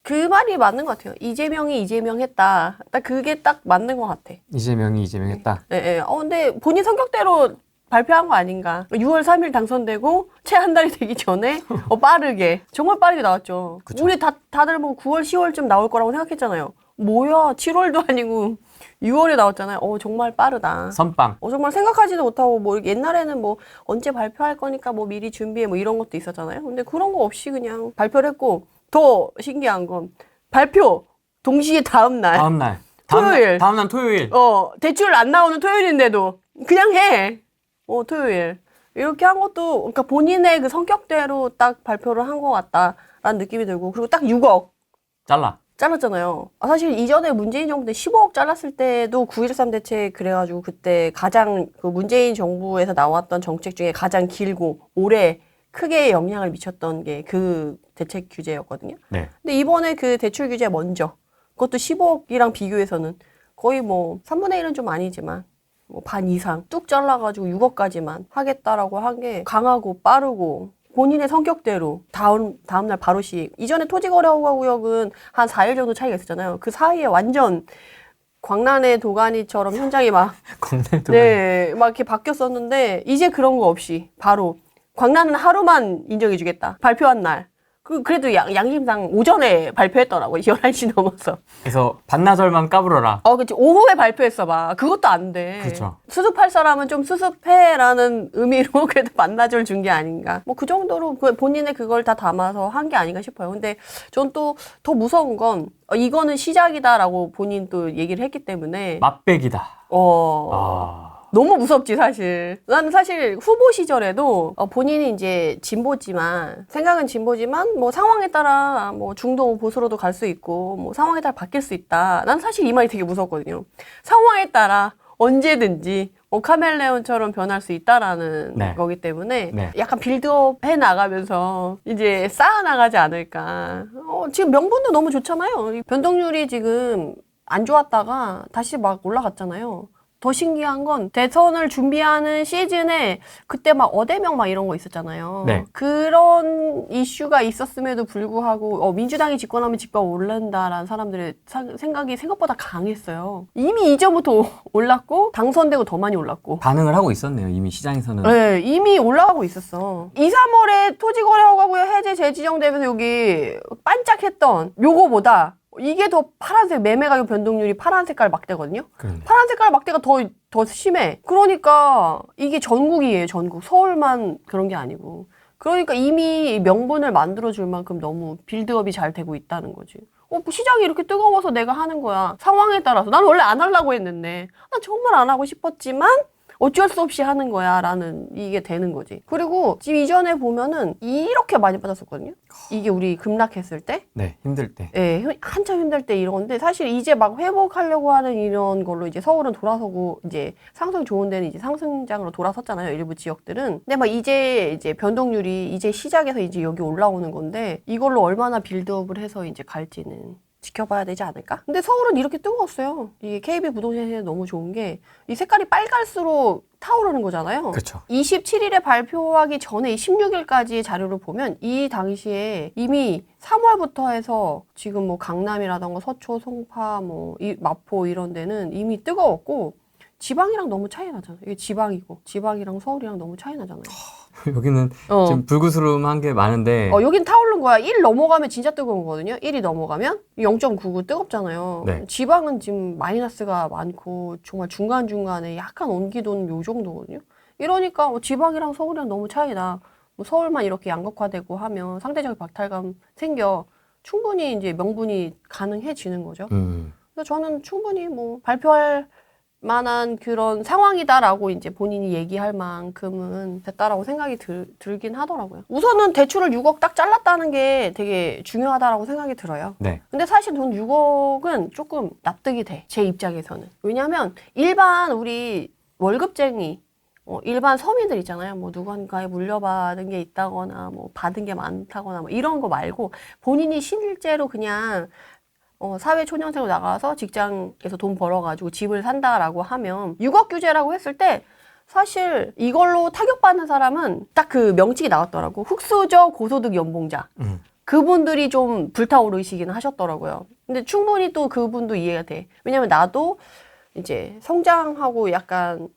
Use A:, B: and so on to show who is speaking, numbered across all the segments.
A: 그 말이 맞는 것 같아요. 이재명이 이재명 했다. 딱 그게 딱 맞는 것 같아.
B: 이재명이 이재명 했다.
A: 예, 예. 근데 본인 성격대로 발표한 거 아닌가. 6월 3일 당선되고 채 한 달이 되기 전에 빠르게 정말 빠르게 나왔죠.
B: 그쵸.
A: 우리 다들 뭐 9월 10월쯤 나올 거라고 생각했잖아요. 뭐야 7월도 아니고 6월에 나왔잖아요. 정말 빠르다.
B: 선빵.
A: 정말 생각하지도 못하고 뭐 옛날에는 뭐 언제 발표할 거니까 뭐 미리 준비해 뭐 이런 것도 있었잖아요. 근데 그런 거 없이 그냥 발표를 했고 더 신기한 건 발표 동시에 다음 날 토요일.
B: 다음 날 토요일.
A: 대출 안 나오는 토요일인데도 그냥 해. 토요일. 이렇게 한 것도, 그러니까 본인의 그 성격대로 딱 발표를 한 것 같다라는 느낌이 들고, 그리고 딱 6억. 잘랐잖아요. 사실 이전에 문재인 정부 때 15억 잘랐을 때도 9.13 대책 그래가지고 그때 가장 그 문재인 정부에서 나왔던 정책 중에 가장 길고 오래 크게 영향을 미쳤던 게 그 대책 규제였거든요.
B: 네.
A: 근데 이번에 그 대출 규제 먼저, 그것도 15억이랑 비교해서는 거의 뭐 3분의 1은 좀 아니지만 뭐 반 이상 뚝 잘라가지고 6억까지만 하겠다라고 한 게 강하고 빠르고 본인의 성격대로 다음날 바로 시행. 이전에 토지거래허가구역은 한 4일 정도 차이가 있었잖아요. 그 사이에 완전 광란의 도가니처럼 현장이 막 네, 막 이렇게 바뀌었었는데 이제 그런 거 없이 바로 광란은 하루만 인정해주겠다. 발표한 날. 그래도 양심상 오전에 발표했더라고요. 11시 넘어서.
B: 그래서 반나절만 까불어라.
A: 그치. 오후에 발표했어 봐. 그것도 안 돼.
B: 그렇죠.
A: 수습할 사람은 좀 수습해라는 의미로 그래도 반나절 준 게 아닌가. 뭐 그 정도로 본인의 그걸 다 담아서 한 게 아닌가 싶어요. 근데 전 또 더 무서운 건 이거는 시작이다라고 본인 또 얘기를 했기 때문에
B: 맛배기다.
A: 너무 무섭지 사실. 나는 사실 후보 시절에도 본인이 이제 생각은 진보지만 뭐 상황에 따라 뭐 중도 보수로도 갈 수 있고 뭐 상황에 따라 바뀔 수 있다. 난 사실 이 말이 되게 무섭거든요. 상황에 따라 언제든지 카멜레온처럼 변할 수 있다라는 거기 때문에 약간 빌드업 해 나가면서 이제 쌓아 나가지 않을까. 지금 명분도 너무 좋잖아요. 변동률이 지금 안 좋았다가 다시 막 올라갔잖아요. 더 신기한 건 대선을 준비하는 시즌에 그때 막 어대명 막 이런 거 있었잖아요.
B: 네.
A: 그런 이슈가 있었음에도 불구하고 민주당이 집권하면 집값 오른다라는 사람들의 생각이 생각보다 강했어요. 이미 이전부터 올랐고 당선되고 더 많이 올랐고.
B: 반응을 하고 있었네요. 이미 시장에서는.
A: 네. 이미 올라가고 있었어. 2, 3월에 토지거래허가구역 해제 재지정되면서 여기 반짝했던 요거보다 이게 더 파란색 매매 가격 변동률이 파란 색깔 막대거든요.
B: 그러네.
A: 파란 색깔 막대가 더 심해. 그러니까 이게 전국이에요. 전국. 서울만 그런 게 아니고. 그러니까 이미 명분을 만들어줄 만큼 너무 빌드업이 잘 되고 있다는 거지. 시장이 이렇게 뜨거워서 내가 하는 거야. 상황에 따라서. 난 원래 안 하려고 했는데 난 정말 안 하고 싶었지만 어쩔 수 없이 하는 거야 라는 이게 되는 거지. 그리고 지금 이전에 보면은 이렇게 많이 빠졌었거든요. 이게 우리 급락했을 때.
B: 네, 힘들 때.
A: 네, 한참 힘들 때 이런 건데 사실 이제 막 회복하려고 하는 이런 걸로 이제 서울은 돌아서고 이제 상승 좋은 데는 이제 상승장으로 돌아섰잖아요. 일부 지역들은. 근데 막 이제 변동률이 이제 시작해서 이제 여기 올라오는 건데 이걸로 얼마나 빌드업을 해서 이제 갈지는 지켜봐야 되지 않을까? 근데 서울은 이렇게 뜨거웠어요. 이게 KB 부동산이 너무 좋은 게 이 색깔이 빨갈수록 타오르는 거잖아요.
B: 그렇죠.
A: 27일에 발표하기 전에 16일까지의 자료를 보면 이 당시에 이미 3월부터 해서 지금 뭐 강남이라던가 서초, 송파, 마포 이런 데는 이미 뜨거웠고 지방이랑 너무 차이 나잖아요. 이게 지방이랑 서울이랑 너무 차이 나잖아요.
B: 여기는 지금 불구스름한 게 많은데
A: 여긴 타오른 거야. 1 넘어가면 진짜 뜨거운 거거든요. 1이 넘어가면 0.99 뜨겁잖아요.
B: 네.
A: 지방은 지금 마이너스가 많고 정말 중간중간에 약간 온기도는 요 정도거든요. 이러니까 지방이랑 서울이랑 너무 차이나. 서울만 이렇게 양극화되고 하면 상대적 박탈감 생겨 충분히 이제 명분이 가능해지는 거죠. 그래서 저는 충분히 발표할 만한 그런 상황이다라고 이제 본인이 얘기할 만큼은 됐다라고 생각이 들긴 하더라고요. 우선은 대출을 6억 딱 잘랐다는 게 되게 중요하다라고 생각이 들어요.
B: 네.
A: 근데 사실 돈 6억은 조금 납득이 돼. 제 입장에서는. 왜냐하면 일반 우리 월급쟁이 일반 서민들 있잖아요. 누군가에 물려받은 게 있다거나 받은 게 많다거나 이런 거 말고 본인이 실제로 그냥 사회 초년생으로 나가서 직장에서 돈 벌어가지고 집을 산다라고 하면 6억 규제라고 했을 때 사실 이걸로 타격받는 사람은 딱 그 명칭이 나왔더라고. 흑수저 고소득 연봉자. 그분들이 좀 불타오르시긴 하셨더라고요. 근데 충분히 또 그분도 이해가 돼. 왜냐면 나도 이제 성장하고 약간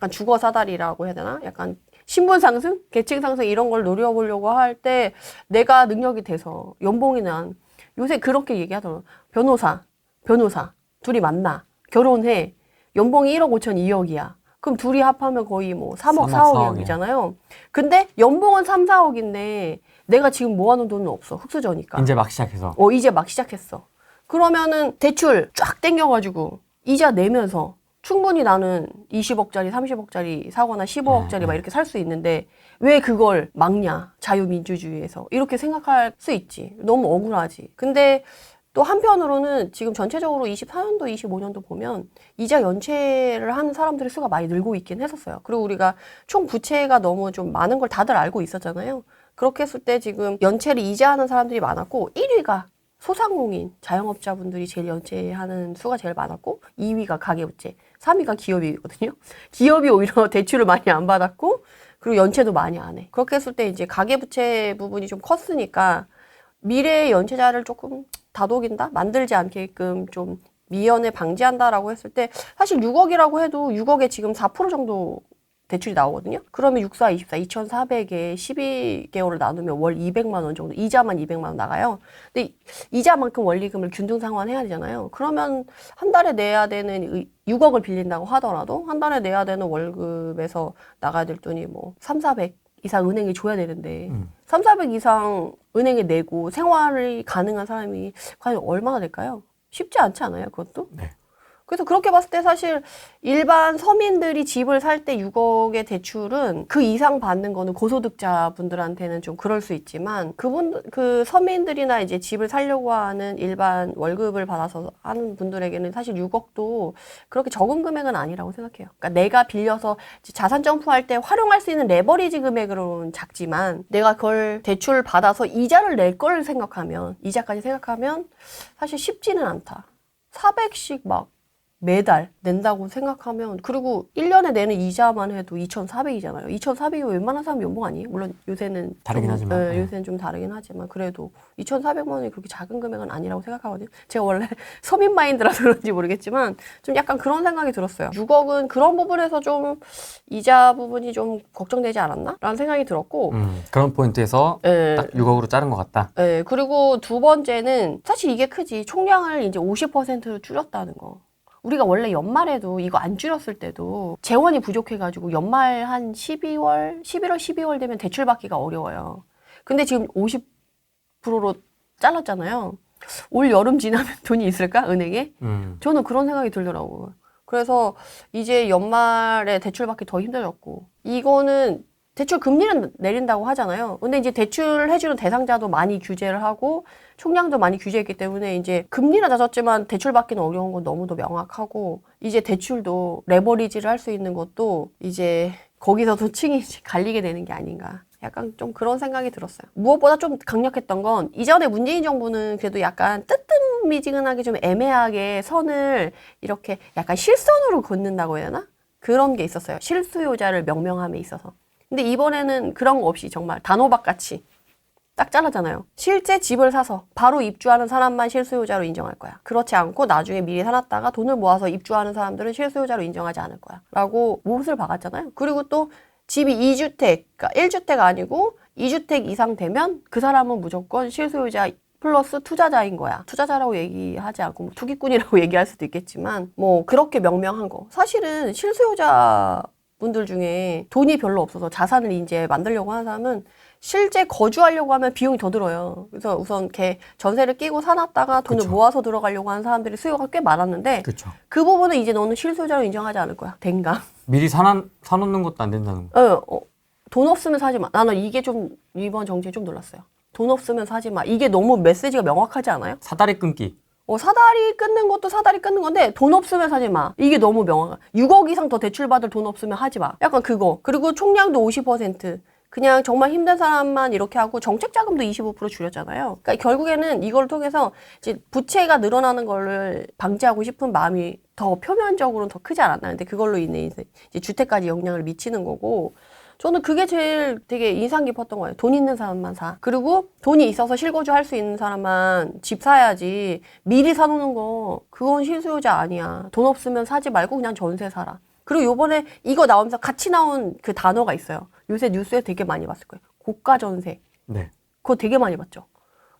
A: 주거 사다리라고 해야 되나? 약간 신분 상승, 계층 상승 이런 걸 노려보려고 할 때 내가 능력이 돼서 연봉이 난 요새 그렇게 얘기하더라고요. 변호사 둘이 만나 결혼해 연봉이 1억 5천 2억이야. 그럼 둘이 합하면 거의 뭐 3억 4억이잖아요. 근데 연봉은 3, 4억인데 내가 지금 모아놓은 돈은 없어. 흑수저니까.
B: 이제 막 시작해서.
A: 이제 막 시작했어. 그러면은 대출 쫙 땡겨가지고 이자 내면서 충분히 나는 20억짜리, 30억짜리 사거나 15억짜리 막 이렇게 살 수 있는데 왜 그걸 막냐? 자유민주주의에서. 이렇게 생각할 수 있지. 너무 억울하지. 근데 또 한편으로는 지금 전체적으로 24년도, 25년도 보면 이자 연체를 하는 사람들의 수가 많이 늘고 있긴 했었어요. 그리고 우리가 총 부채가 너무 좀 많은 걸 다들 알고 있었잖아요. 그렇게 했을 때 지금 연체를 이자하는 사람들이 많았고 1위가 소상공인, 자영업자분들이 제일 연체하는 수가 제일 많았고 2위가 가계부채, 3위가 기업이거든요. 기업이 오히려 대출을 많이 안 받았고 그리고 연체도 많이 안 해. 그렇게 했을 때 이제 가계부채 부분이 좀 컸으니까 미래의 연체자를 조금 다독인다? 만들지 않게끔 좀 미연에 방지한다라고 했을 때 사실 6억이라고 해도 6억에 지금 4% 정도 대출이 나오거든요. 그러면 6, 4, 24, 2,400에 12개월을 나누면 월 200만 원 정도, 이자만 200만 원 나가요. 근데 이자만큼 원리금을 균등 상환해야 되잖아요. 그러면 한 달에 내야 되는 6억을 빌린다고 하더라도 한 달에 내야 되는 월급에서 나가야 될 돈이 뭐 3, 400 이상 은행에 줘야 되는데 3, 400 이상 은행에 내고 생활이 가능한 사람이 과연 얼마나 될까요? 쉽지 않지 않아요, 그것도?
B: 네.
A: 그래서 그렇게 봤을 때 사실 일반 서민들이 집을 살 때 6억의 대출은 그 이상 받는 거는 고소득자 분들한테는 좀 그럴 수 있지만 그 서민들이나 이제 집을 살려고 하는 일반 월급을 받아서 하는 분들에게는 사실 6억도 그렇게 적은 금액은 아니라고 생각해요. 그러니까 내가 빌려서 자산 점프할 때 활용할 수 있는 레버리지 금액으로는 작지만 내가 그걸 대출 받아서 이자를 낼 걸 생각하면 이자까지 생각하면 사실 쉽지는 않다. 400씩 막 매달 낸다고 생각하면 그리고 1년에 내는 이자만 해도 2,400이잖아요. 2,400이 웬만한 사람 연봉 아니에요? 물론 요새는
B: 다르긴 하지만.
A: 요새는 좀 다르긴 하지만 그래도 2,400만 원이 그렇게 작은 금액은 아니라고 생각하거든요. 제가 원래 서민 마인드라서 그런지 모르겠지만 좀 약간 그런 생각이 들었어요. 6억은 그런 부분에서 좀 이자 부분이 좀 걱정되지 않았나? 라는 생각이 들었고
B: 그런 포인트에서 딱 6억으로 자른 것 같다.
A: 네, 그리고 두 번째는 사실 이게 크지. 총량을 이제 50%로 줄였다는 거. 우리가 원래 연말에도 이거 안 줄였을 때도 재원이 부족해가지고 연말 한 11월, 12월 되면 대출 받기가 어려워요. 근데 지금 50%로 잘랐잖아요. 올 여름 지나면 돈이 있을까? 은행에? 저는 그런 생각이 들더라고요. 그래서 이제 연말에 대출 받기 더 힘들었고 이거는 대출 금리는 내린다고 하잖아요. 근데 이제 대출 해주는 대상자도 많이 규제를 하고 총량도 많이 규제했기 때문에 이제 금리는 낮았지만 대출 받기는 어려운 건 너무도 명확하고 이제 대출도 레버리지를 할 수 있는 것도 이제 거기서도 층이 갈리게 되는 게 아닌가. 약간 좀 그런 생각이 들었어요. 무엇보다 좀 강력했던 건 이전에 문재인 정부는 그래도 약간 뜨뜻미지근하게 좀 애매하게 선을 이렇게 약간 실선으로 긋는다고 해야 되나? 그런 게 있었어요. 실수요자를 명명함에 있어서. 근데 이번에는 그런 거 없이 정말 단호박같이 딱 잘랐잖아요. 실제 집을 사서 바로 입주하는 사람만 실수요자로 인정할 거야. 그렇지 않고 나중에 미리 사놨다가 돈을 모아서 입주하는 사람들은 실수요자로 인정하지 않을 거야. 라고 못을 박았잖아요. 그리고 또 집이 2주택, 그러니까 1주택 아니고 2주택 이상 되면 그 사람은 무조건 실수요자 플러스 투자자인 거야. 투자자라고 얘기하지 않고 뭐 투기꾼이라고 얘기할 수도 있겠지만 뭐 그렇게 명명한 거. 사실은 실수요자 분들 중에 돈이 별로 없어서 자산을 이제 만들려고 하는 사람은 실제 거주하려고 하면 비용이 더 들어요. 그래서 우선 이렇게 전세를 끼고 사놨다가 돈을
B: 그쵸.
A: 모아서 들어가려고 하는 사람들이 수요가 꽤 많았는데
B: 그렇죠.
A: 그 부분은 이제 너는 실수요자로 인정하지 않을 거야. 댕강.
B: 미리 사놓는 것도 안 된다는 거.
A: 돈 없으면 사지 마. 나는 이게 좀 이번 정책에 좀 놀랐어요. 돈 없으면 사지 마. 이게 너무 메시지가 명확하지 않아요?
B: 사다리 끊기.
A: 사다리 끊는 것도 사다리 끊는 건데 돈 없으면 사지 마. 이게 너무 명확해. 6억 이상 더 대출받을 돈 없으면 하지 마. 약간 그거. 그리고 총량도 50%. 그냥 정말 힘든 사람만 이렇게 하고 정책 자금도 25% 줄였잖아요. 그러니까 결국에는 이걸 통해서 이제 부채가 늘어나는 거를 방지하고 싶은 마음이 더 표면적으로는 더 크지 않았나. 근데 그걸로 인해 이제 주택까지 영향을 미치는 거고 저는 그게 제일 되게 인상 깊었던 거예요. 돈 있는 사람만 사. 그리고 돈이 있어서 실거주 할 수 있는 사람만 집 사야지. 미리 사놓는 거 그건 실수요자 아니야. 돈 없으면 사지 말고 그냥 전세 사라. 그리고 요번에 이거 나오면서 같이 나온 그 단어가 있어요. 요새 뉴스에 되게 많이 봤을 거예요. 고가 전세.
B: 네.
A: 그거 되게 많이 봤죠.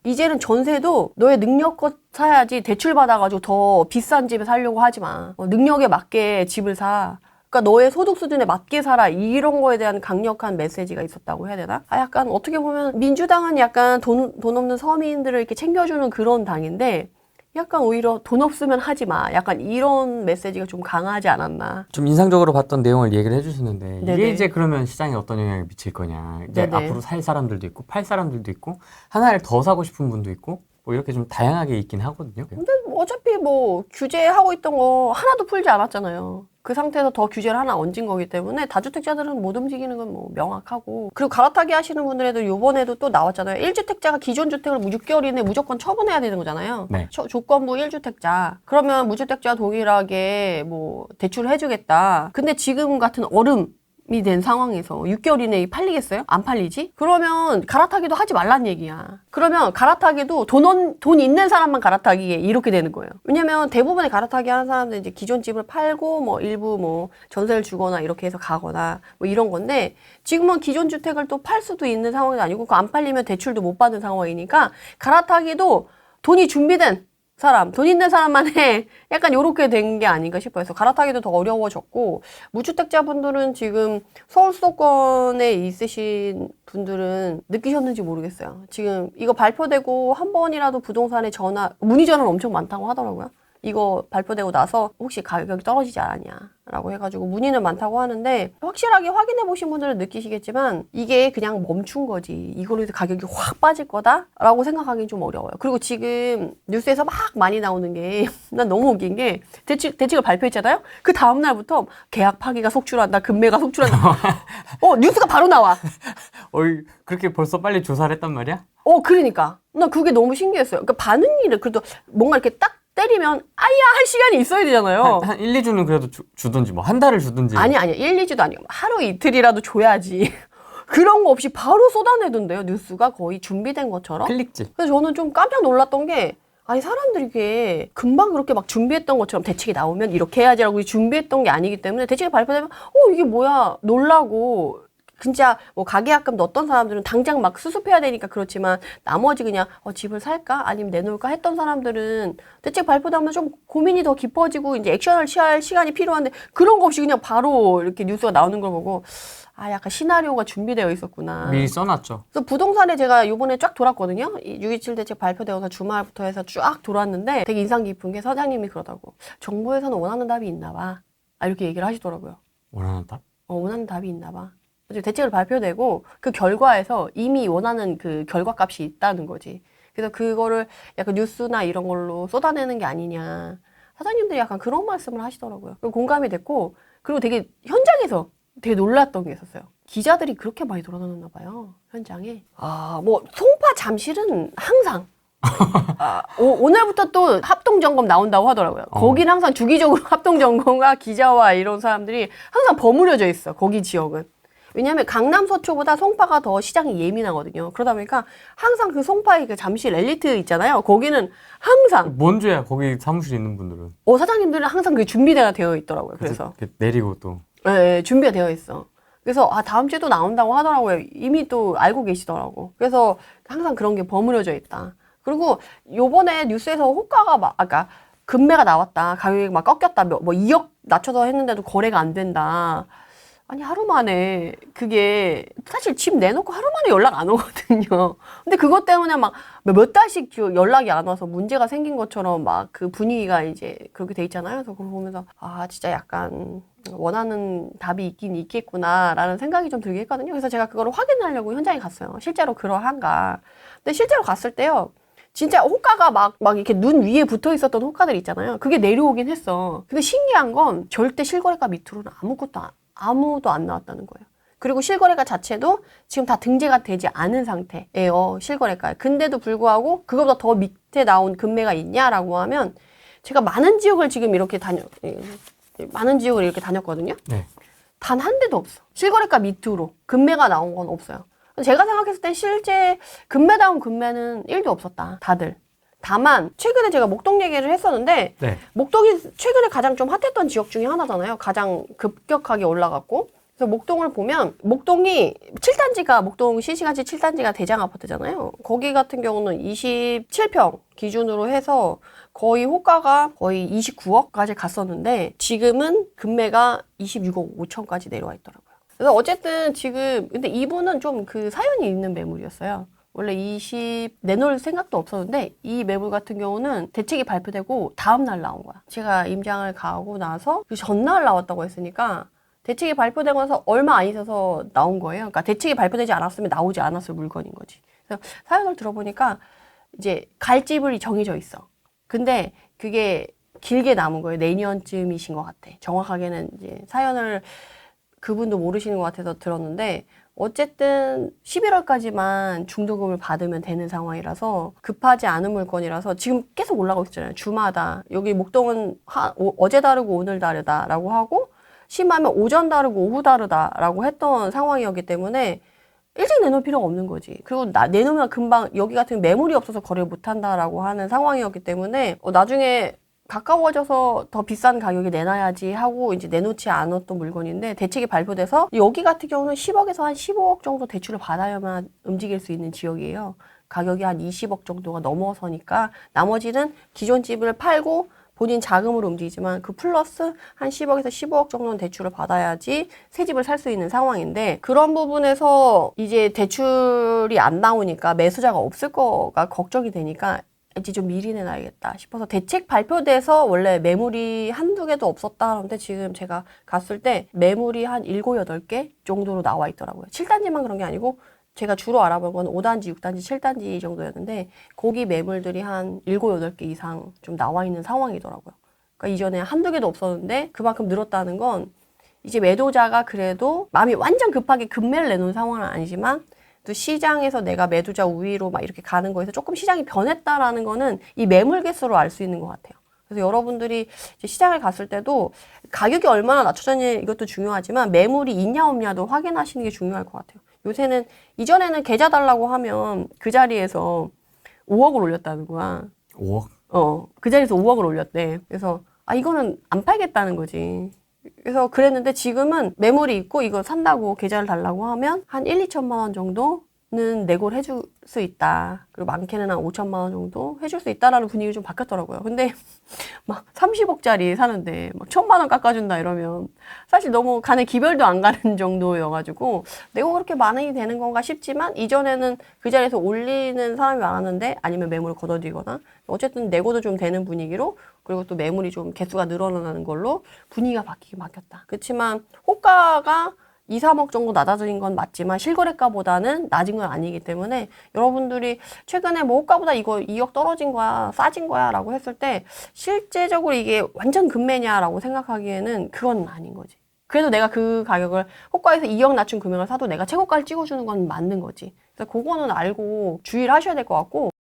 A: 이제는 전세도 너의 능력껏 사야지 대출 받아가지고 더 비싼 집에 살려고 하지 마. 능력에 맞게 집을 사. 그러니까 너의 소득 수준에 맞게 살아. 이런 거에 대한 강력한 메시지가 있었다고 해야 되나? 약간 어떻게 보면 민주당은 약간 돈 없는 서민들을 이렇게 챙겨주는 그런 당인데 약간 오히려 돈 없으면 하지 마. 약간 이런 메시지가 좀 강하지 않았나.
B: 좀 인상적으로 봤던 내용을 얘기를 해주시는데
A: 네네.
B: 이게 이제 그러면 시장에 어떤 영향을 미칠 거냐. 이제
A: 네네.
B: 앞으로 살 사람들도 있고 팔 사람들도 있고 하나를 더 사고 싶은 분도 있고 뭐 이렇게 좀 다양하게 있긴 하거든요.
A: 근데 어차피 뭐 규제하고 있던 거 하나도 풀지 않았잖아요. 그 상태에서 더 규제를 하나 얹은 거기 때문에 다주택자들은 못 움직이는 건 뭐 명확하고. 그리고 갈아타기 하시는 분들에도 요번에도 또 나왔잖아요. 1주택자가 기존 주택을 6개월 이내에 무조건 처분해야 되는 거잖아요.
B: 네.
A: 조건부 1주택자. 그러면 무주택자 동일하게 뭐 대출을 해주겠다. 근데 지금 같은 얼음이 된 상황에서 6개월 이내에 팔리겠어요? 안 팔리지? 그러면 갈아타기도 하지 말란 얘기야. 그러면 갈아타기도 돈 있는 사람만 갈아타기에 이렇게 되는 거예요. 왜냐면 대부분의 갈아타기 하는 사람들은 이제 기존 집을 팔고 뭐 일부 뭐 전세를 주거나 이렇게 해서 가거나 뭐 이런 건데 지금은 기존 주택을 또 팔 수도 있는 상황이 아니고 그거 안 팔리면 대출도 못 받는 상황이니까 갈아타기도 돈이 준비된 사람, 돈 있는 사람만 해. 약간 요렇게 된 게 아닌가 싶어요. 그래서 갈아타기도 더 어려워졌고, 무주택자분들은 지금 서울 수도권에 있으신 분들은 느끼셨는지 모르겠어요. 지금 이거 발표되고 한 번이라도 부동산에 문의 전화는 엄청 많다고 하더라고요. 이거 발표되고 나서 혹시 가격이 떨어지지 않았냐 라고 해가지고 문의는 많다고 하는데 확실하게 확인해 보신 분들은 느끼시겠지만 이게 그냥 멈춘 거지 이걸로 해서 가격이 확 빠질 거다 라고 생각하기는 좀 어려워요. 그리고 지금 뉴스에서 막 많이 나오는 게 난 너무 웃긴 게 대책을 발표했잖아요. 그 다음날부터 계약 파기가 속출한다, 금매가 속출한다. 뉴스가 바로 나와.
B: 그렇게 벌써 빨리 조사를 했단 말이야?
A: 그러니까 나 그게 너무 신기했어요. 그러니까 반응이 그래도 뭔가 이렇게 딱 때리면 아야 할 시간이 있어야 되잖아요.
B: 한 1, 2주는 그래도 주든지 뭐 한 달을 주든지.
A: 아니야 1, 2주도 아니고 하루 이틀이라도 줘야지. 그런 거 없이 바로 쏟아내던데요. 뉴스가 거의 준비된 것처럼.
B: 클릭지.
A: 그래서 저는 좀 깜짝 놀랐던 게 아니 사람들이 이게 금방 그렇게 막 준비했던 것처럼 대책이 나오면 이렇게 해야지라고 준비했던 게 아니기 때문에 대책이 발표되면 이게 뭐야 놀라고 진짜 뭐 가계약금 넣었던 사람들은 당장 막 수습해야 되니까 그렇지만 나머지 그냥 집을 살까 아니면 내놓을까 했던 사람들은 대책 발표되면 좀 고민이 더 깊어지고 이제 액션을 취할 시간이 필요한데 그런 거 없이 그냥 바로 이렇게 뉴스가 나오는 걸 보고 약간 시나리오가 준비되어 있었구나.
B: 미리 써놨죠.
A: 그래서 부동산에 제가 요번에 쫙 돌았거든요. 6.27 대책 발표되어서 주말부터 해서 쫙 돌았는데 되게 인상 깊은 게 사장님이 그러더라고. 정부에서는 원하는 답이 있나 봐. 이렇게 얘기를 하시더라고요.
B: 원하는 답?
A: 원하는 답이 있나 봐. 대책을 발표되고 그 결과에서 이미 원하는 그 결과값이 있다는 거지. 그래서 그거를 약간 뉴스나 이런 걸로 쏟아내는 게 아니냐. 사장님들이 약간 그런 말씀을 하시더라고요. 그리고 공감이 됐고 그리고 되게 현장에서 되게 놀랐던 게 있었어요. 기자들이 그렇게 많이 돌아다녔나 봐요. 현장에. 뭐 송파 잠실은 항상 오늘부터 또 합동점검 나온다고 하더라고요. 거기는 항상 주기적으로 합동점검과 기자와 이런 사람들이 항상 버무려져 있어. 거기 지역은. 왜냐하면 강남 서초보다 송파가 더 시장이 예민하거든요. 그러다 보니까 항상 그 송파의 그 잠실 엘리트 있잖아요. 거기는 항상
B: 뭔 죄야 거기 사무실 있는 분들은.
A: 사장님들은 항상 그게 준비가 되어 있더라고요. 그래서
B: 내리고 또.
A: 네, 준비가 되어 있어. 그래서 다음 주에도 나온다고 하더라고요. 이미 또 알고 계시더라고. 그래서 항상 그런 게 버무려져 있다. 그리고 요번에 뉴스에서 호가가 아까 금매가 나왔다. 가격이 막 꺾였다. 뭐 2억 낮춰서 했는데도 거래가 안 된다. 아니 하루 만에 그게 사실 집 내놓고 하루 만에 연락 안 오거든요. 근데 그것 때문에 막 몇 달씩 연락이 안 와서 문제가 생긴 것처럼 막 그 분위기가 이제 그렇게 돼 있잖아요. 그래서 그걸 보면서 진짜 약간 원하는 답이 있긴 있겠구나라는 생각이 좀 들게 했거든요. 그래서 제가 그거를 확인하려고 현장에 갔어요. 실제로 그러한가. 근데 실제로 갔을 때요. 진짜 호가가 막 이렇게 눈 위에 붙어 있었던 호가들 있잖아요. 그게 내려오긴 했어. 근데 신기한 건 절대 실거래가 밑으로는 아무도 안 나왔다는 거예요. 그리고 실거래가 자체도 지금 다 등재가 되지 않은 상태예요. 실거래가. 근데도 불구하고 그거보다 더 밑에 나온 금매가 있냐라고 하면 제가 많은 지역을 지금 이렇게 다녔거든요.
B: 네.
A: 단 한 대도 없어. 실거래가 밑으로 금매가 나온 건 없어요. 제가 생각했을 땐 실제 금매다운 금매는 1도 없었다. 다들. 다만 최근에 제가 목동 얘기를 했었는데
B: 네.
A: 목동이 최근에 가장 좀 핫했던 지역 중에 하나잖아요. 가장 급격하게 올라갔고. 그래서 목동을 보면 목동이 7단지가 목동 신시간지 7단지가 대장 아파트잖아요. 거기 같은 경우는 27평 기준으로 해서 거의 호가가 거의 29억까지 갔었는데 지금은 금매가 26억 5천까지 내려와 있더라고요. 그래서 어쨌든 지금 근데 이분은 좀 그 사연이 있는 매물이었어요. 원래 20 내놓을 생각도 없었는데 이 매물 같은 경우는 대책이 발표되고 다음 날 나온 거야. 제가 임장을 가고 나서 그 전날 나왔다고 했으니까 대책이 발표되고 나서 얼마 안 있어서 나온 거예요. 그러니까 대책이 발표되지 않았으면 나오지 않았을 물건인 거지. 그래서 사연을 들어보니까 이제 갈 집이 정해져 있어. 근데 그게 길게 남은 거예요. 내년쯤이신 것 같아. 정확하게는 이제 사연을 그분도 모르시는 것 같아서 들었는데 어쨌든 11월까지만 중도금을 받으면 되는 상황이라서 급하지 않은 물건이라서 지금 계속 올라가고 있잖아요. 주마다. 여기 목동은 어제 다르고 오늘 다르다라고 하고 심하면 오전 다르고 오후 다르다라고 했던 상황이었기 때문에 일찍 내놓을 필요가 없는 거지. 그리고 내놓으면 금방 여기 같은 매물이 없어서 거래 못한다라고 하는 상황이었기 때문에 나중에 가까워져서 더 비싼 가격에 내놔야지 하고 이제 내놓지 않았던 물건인데 대책이 발표돼서 여기 같은 경우는 10억에서 한 15억 정도 대출을 받아야만 움직일 수 있는 지역이에요. 가격이 한 20억 정도가 넘어서니까 나머지는 기존 집을 팔고 본인 자금으로 움직이지만 그 플러스 한 10억에서 15억 정도는 대출을 받아야지 새 집을 살 수 있는 상황인데 그런 부분에서 이제 대출이 안 나오니까 매수자가 없을 거가 걱정이 되니까 이제 좀 미리 내놔야겠다 싶어서 대책 발표돼서 원래 매물이 한두 개도 없었다 하는데 지금 제가 갔을 때 매물이 한 7, 8개 정도로 나와 있더라고요. 7단지만 그런 게 아니고 제가 주로 알아본 건 5단지, 6단지, 7단지 정도였는데 거기 매물들이 한 7, 8개 이상 좀 나와 있는 상황이더라고요. 그러니까 이전에 한두 개도 없었는데 그만큼 늘었다는 건 이제 매도자가 그래도 마음이 완전 급하게 급매를 내놓은 상황은 아니지만 또 시장에서 내가 매도자 우위로 막 이렇게 가는 거에서 조금 시장이 변했다라는 거는 이 매물 개수로 알 수 있는 것 같아요. 그래서 여러분들이 이제 시장을 갔을 때도 가격이 얼마나 낮춰졌냐 이것도 중요하지만 매물이 있냐 없냐도 확인하시는 게 중요할 것 같아요. 요새는 이전에는 계좌 달라고 하면 그 자리에서 5억을 올렸다는 거야.
B: 5억?
A: 그 자리에서 5억을 올렸대. 그래서 이거는 안 팔겠다는 거지. 그래서 그랬는데 지금은 매물이 있고 이거 산다고 계좌를 달라고 하면 한 1, 2천만 원 정도는 내고를 해줄 수 있다. 그리고 많게는 한 5천만 원 정도 해줄 수 있다라는 분위기 좀 바뀌었더라고요. 근데 막 30억짜리 사는데 막 1,000만 원 깎아준다 이러면 사실 너무 간에 기별도 안 가는 정도여가지고 내고 그렇게 많이 되는 건가 싶지만 이전에는 그 자리에서 올리는 사람이 많았는데 아니면 매물을 걷어들이거나 어쨌든 내고도 좀 되는 분위기로 그리고 또 매물이 좀 개수가 늘어나는 걸로 분위기가 바뀌었다. 그렇지만 호가가 2, 3억 정도 낮아진 건 맞지만 실거래가보다는 낮은 건 아니기 때문에 여러분들이 최근에 뭐 호가보다 이거 2억 떨어진 거야, 싸진 거야 라고 했을 때 실제적으로 이게 완전 급매냐라고 생각하기에는 그건 아닌 거지. 그래도 내가 그 가격을 호가에서 2억 낮춘 금액을 사도 내가 최고가를 찍어주는 건 맞는 거지. 그래서 그거는 알고 주의를 하셔야 될 것 같고